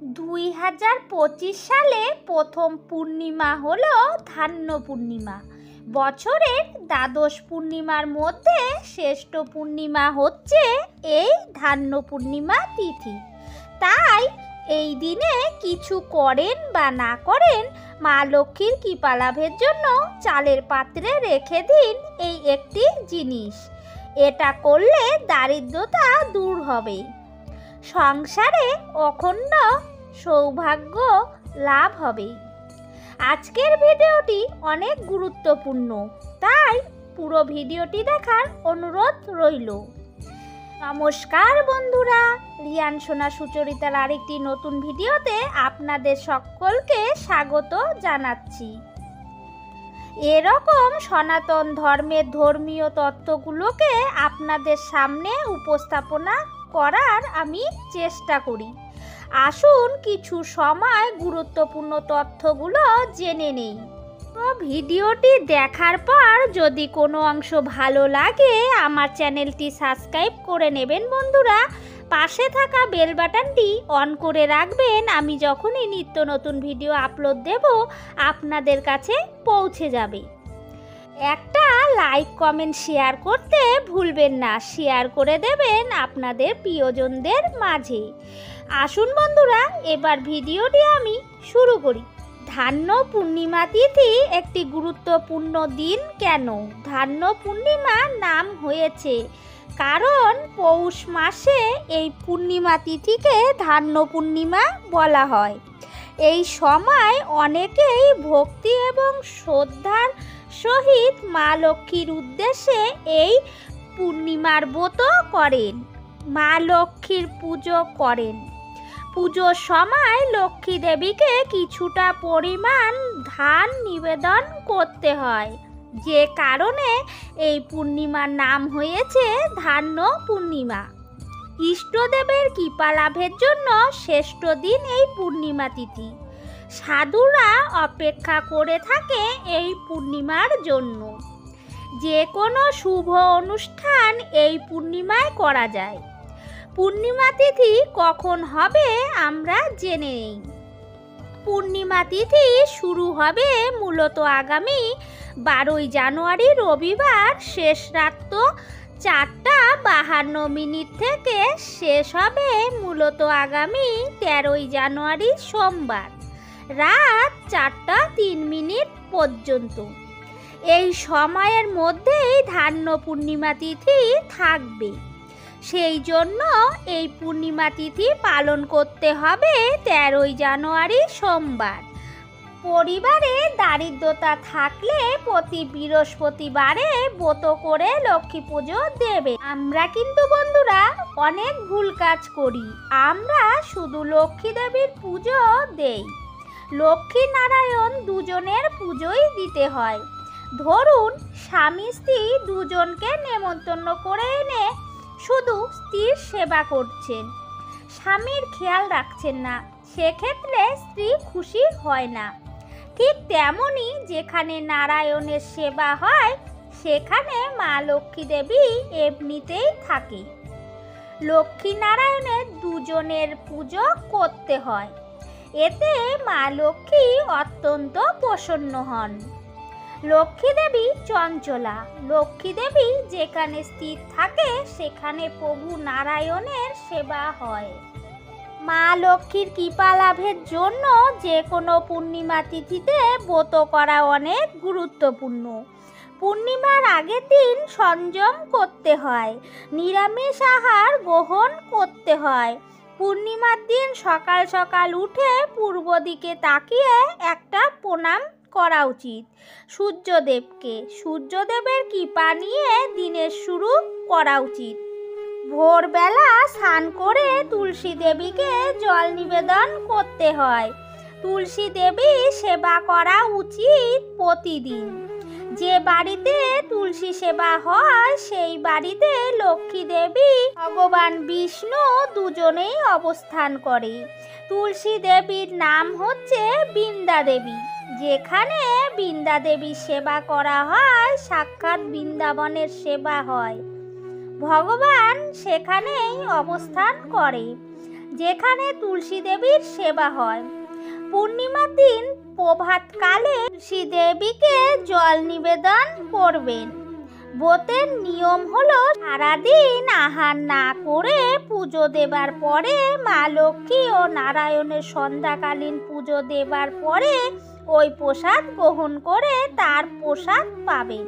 2025 সালে প্রথম পূর্ণিমা হলো ধান্য পূর্ণিমা। বছরের দ্বাদশ পূর্ণিমার মধ্যে শ্রেষ্ঠ পূর্ণিমা হচ্ছে এই ধান্য পূর্ণিমা তিথি। তাই এই দিনে কিছু করেন বা না করেন, মা লক্ষ্মীর কৃপা লাভের জন্য চালের পাত্রে রেখে দিন এই একটি জিনিস। এটা করলে দারিদ্রতা দূর হবে, সংসারে অখণ্ড সৌভাগ্য লাভ হবে। আজকের ভিডিওটি অনেক গুরুত্বপূর্ণ, তাই পুরো ভিডিওটি দেখার অনুরোধ রইল। নমস্কার বন্ধুরা, রিয়ান সোনা সুচরিতার আরেকটি নতুন ভিডিওতে আপনাদের সকলকে স্বাগত জানাচ্ছি। এরকম সনাতন ধর্মের ধর্মীয় তত্ত্বগুলোকে আপনাদের সামনে উপস্থাপনা করার আমি চেষ্টা করি। আসুন কিছু সময় গুরুত্বপূর্ণ তথ্যগুলো জেনে নেই। তো ভিডিওটি দেখার পর যদি কোনো অংশ ভালো লাগে আমার চ্যানেলটি সাবস্ক্রাইব করে নেবেন বন্ধুরা। পাশে থাকা বেল বাটনটি অন করে রাখবেন, আমি যখনই নিত্য নতুন ভিডিও আপলোড দেব আপনাদের কাছে পৌঁছে যাবে। একটা লাইক কমেন্ট শেয়ার করতে ভুলবেন না, শেয়ার করে দেবেন আপনাদের প্রিয়জনদের মাঝে। আসুন বন্ধুরা, এবার ভিডিওটি আমি শুরু করি। ধান্য পূর্ণিমা তিথি একটি গুরুত্বপূর্ণ দিন। কেন ধান্য পূর্ণিমা নাম হয়েছে? কারণ পৌষ মাসে এই পূর্ণিমা তিথিকে ধান্য পূর্ণিমা বলা হয়। এই সময় অনেকেই ভক্তি এবং শ্রদ্ধার সহিত মা লক্ষ্মীর উদ্দেশ্যে এই পূর্ণিমার ব্রত করেন, মা লক্ষ্মীর পুজো করেন। পুজোর সময় লক্ষ্মী দেবীকে কিছুটা পরিমাণ ধান নিবেদন করতে হয়, যে কারণে এই পূর্ণিমার নাম হয়েছে ধান্য পূর্ণিমা। ইষ্টদেবের কৃপা লাভের জন্য শ্রেষ্ঠ দিন এই পূর্ণিমা তিথি। সাধুরা অপেক্ষা করে থাকে এই পূর্ণিমার জন্য। যে কোনো শুভ অনুষ্ঠান এই পূর্ণিমায় করা যায়। পূর্ণিমা তিথি কখন হবে আমরা জেনে নেই। পূর্ণিমা তিথি শুরু হবে মূলত আগামী 12 জানুয়ারি রবিবার শেষ রাত 4:52 থেকে শেষ হবে মূলত আগামী 13 জানুয়ারি সোমবার রাত 4:03 পর্যন্ত। এই সময়ের মধ্যেই ধান্য পূর্ণিমা তিথি থাকবে। সেই জন্য এই পূর্ণিমা তিথি পালন করতে হবে 13 জানুয়ারি সোমবার। পরিবারে দারিদ্রতা থাকলে প্রতি বৃহস্পতিবারে ব্রত করে লক্ষ্মী পুজো দেবে। আমরা কিন্তু বন্ধুরা অনেক ভুল কাজ করি। আমরা শুধু লক্ষ্মী দেবীর পুজো দেই। লক্ষ্মী নারায়ণ দুজনের পুজোই দিতে হয়। ধরুন স্বামী স্ত্রী দুজনকে নেমন্তন্ন করে এনে শুধু স্ত্রীর সেবা করছেন, স্বামীর খেয়াল রাখছেন না, সেক্ষেত্রে স্ত্রী খুশি হয় না। ঠিক তেমনি যেখানে নারায়ণের সেবা হয় সেখানে মা লক্ষ্মী দেবী এমনিতেই থাকে। লক্ষ্মী নারায়ণের দুজনের পুজো করতে হয়, এতে মা লক্ষ্মী অত্যন্ত প্রসন্ন হন। লক্ষ্মী দেবী চঞ্চলা। লক্ষ্মী দেবী যেখানে স্থির থাকে সেখানে প্রভু নারায়ণের সেবা হয়। মা লক্ষ্মীর কৃপা লাভের জন্য যে কোনো পূর্ণিমা তিথিতে ব্রত করা অনেক গুরুত্বপূর্ণ। পূর্ণিমার আগের দিন সংযম করতে হয়, নিরামিষ আহার গ্রহণ করতে হয়। পূর্ণিমার দিন সকাল সকাল উঠে পূর্ব দিকে তাকিয়ে একটা প্রণাম করা উচিত সূর্যদেবকে। সূর্যদেবের কৃপা নিয়ে দিনের শুরু করা উচিত। ভোরবেলা স্নান করে তুলসী দেবীকে জল নিবেদন করতে হয়। তুলসী দেবী সেবা করা উচিত প্রতিদিন। যে বাড়িতে তুলসী সেবা হয় সেই বাড়িতে লক্ষ্মী দেবী ভগবান বিষ্ণু দুজনেই অবস্থান করে। তুলসী দেবীর নাম হচ্ছে বৃন্দা দেবী। যেখানে বৃন্দা দেবীর সেবা করা হয় সাক্ষাৎ বৃন্দাবনের সেবা হয়। ভগবান সেখানেই অবস্থান করে। যেখানে তুলসী দেবীর সেবা হয়। পূর্ণিমার দিন প্রভাতকালে তুলসী দেবীকে জল নিবেদন করবেন। ব্রতের নিয়ম হলো সারাদিন আহার না করে পুজো দেবার পরে মা লক্ষ্মী ও নারায়ণের সন্ধ্যাকালীন পুজো দেবার পরে ওই প্রসাদ গ্রহণ করে তার প্রসাদ পাবেন।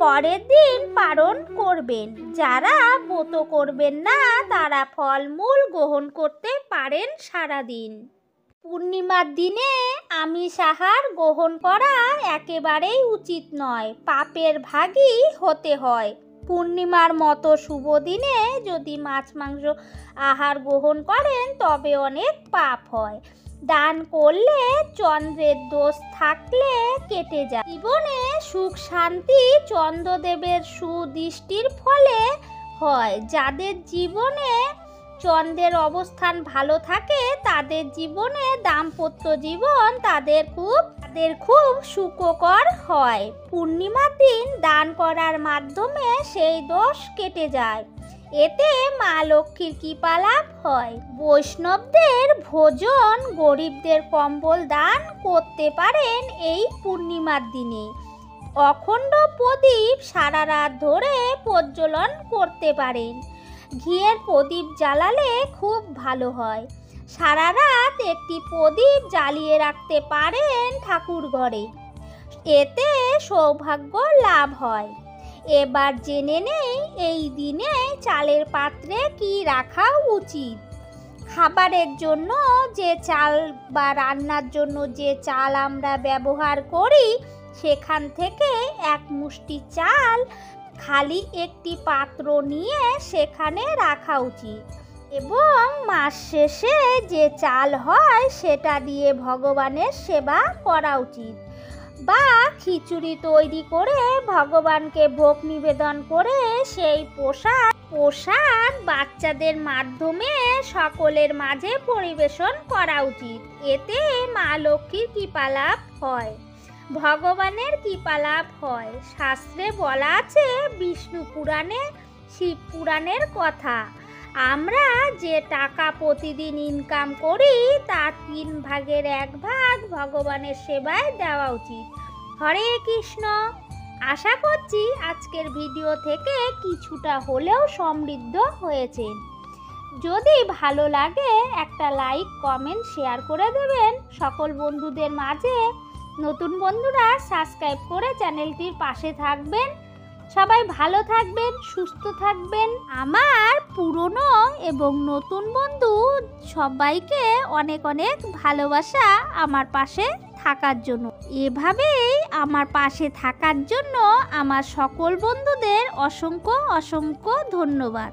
পরের দিন পালন করবেন। যারা ব্রত করবেন না তারা ফলমূল গ্রহণ করতে পারেন সারাদিন। পূর্ণিমার দিনে আমিষ আহার গ্রহণ করা একেবারেই উচিত নয়, পাপের ভাগী হতে হয়। পূর্ণিমার মতো শুভ দিনে যদি মাছ মাংস আহার গ্রহণ করেন তবে অনেক পাপ হয়। দান করলে চন্দ্রের দোষ থাকলে কেটে যায়। জীবনে সুখ শান্তি চন্দ্রদেবের সুদৃষ্টির ফলে হয়। যাদের জীবনে চন্দ্রের অবস্থান ভালো থাকে তাদের জীবনে দাম্পত্য জীবন তাদের খুব সুখকর হয়। পূর্ণিমার দিন দান করার মাধ্যমে সেই দোষ কেটে যায়। এতে মা লক্ষ্মীর কৃপা লাভ হয়। বৈষ্ণবদের ভোজন, গরিবদের কম্বল দান করতে পারেন এই পূর্ণিমার দিনে। অখণ্ড প্রদীপ সারা রাত ধরে প্রজ্বলন করতে পারেন। ঘিয়ের প্রদীপ জ্বালালে খুব ভালো হয়। সারা রাত একটি প্রদীপ জ্বালিয়ে রাখতে পারেন ঠাকুর ঘরে, এতে সৌভাগ্য লাভ হয়। এবার জেনে নেই এই দিনে চালের পাত্রে কি রাখা উচিত। খাবারের জন্য যে চাল বা রান্নার জন্য যে চাল আমরা ব্যবহার করি সেখান থেকে এক মুষ্টি চাল খালি একটি পাত্র নিয়ে সেখানে রাখা উচিত এবং মাস শেষে যে চাল হয় সেটা দিয়ে ভগবানের সেবা করা উচিত। বা খিচুড়ি তৈরি করে ভগবানকে ভোগ নিবেদন করে সেই প্রসাদ বাচ্চাদের মাধ্যমে সকলের মাঝে পরিবেশন করা উচিত। এতে মা লক্ষ্মীর কৃপা লাভ হয়, ভগবানের কৃপা লাভ হয়। শাস্ত্রে বলা আছে, বিষ্ণু পুরাণে, শিব পুরাণের কথা, আমরা যে টাকা প্রতিদিন ইনকাম করি তার 3 ভাগের 1 ভাগ ভগবানের সেবায় দেওয়া উচিত। হরে কৃষ্ণ। আশা করছি আজকের ভিডিও থেকে কিছুটা হলেও সমৃদ্ধ হয়েছেন। যদি ভালো লাগে একটা লাইক, কমেন্ট, শেয়ার করে দেবেন সকল বন্ধুদের মাঝে। নতুন বন্ধুরা সাবস্ক্রাইব করে চ্যানেলটির পাশে থাকবেন। সবাই ভালো থাকবেন, সুস্থ থাকবেন। আমার পুরনো এবং নতুন বন্ধু সবাইকে অনেক অনেক ভালোবাসা আমার পাশে থাকার জন্য। এভাবেই আমার পাশে থাকার জন্য আমার সকল বন্ধুদের অসংখ্য অসংখ্য ধন্যবাদ।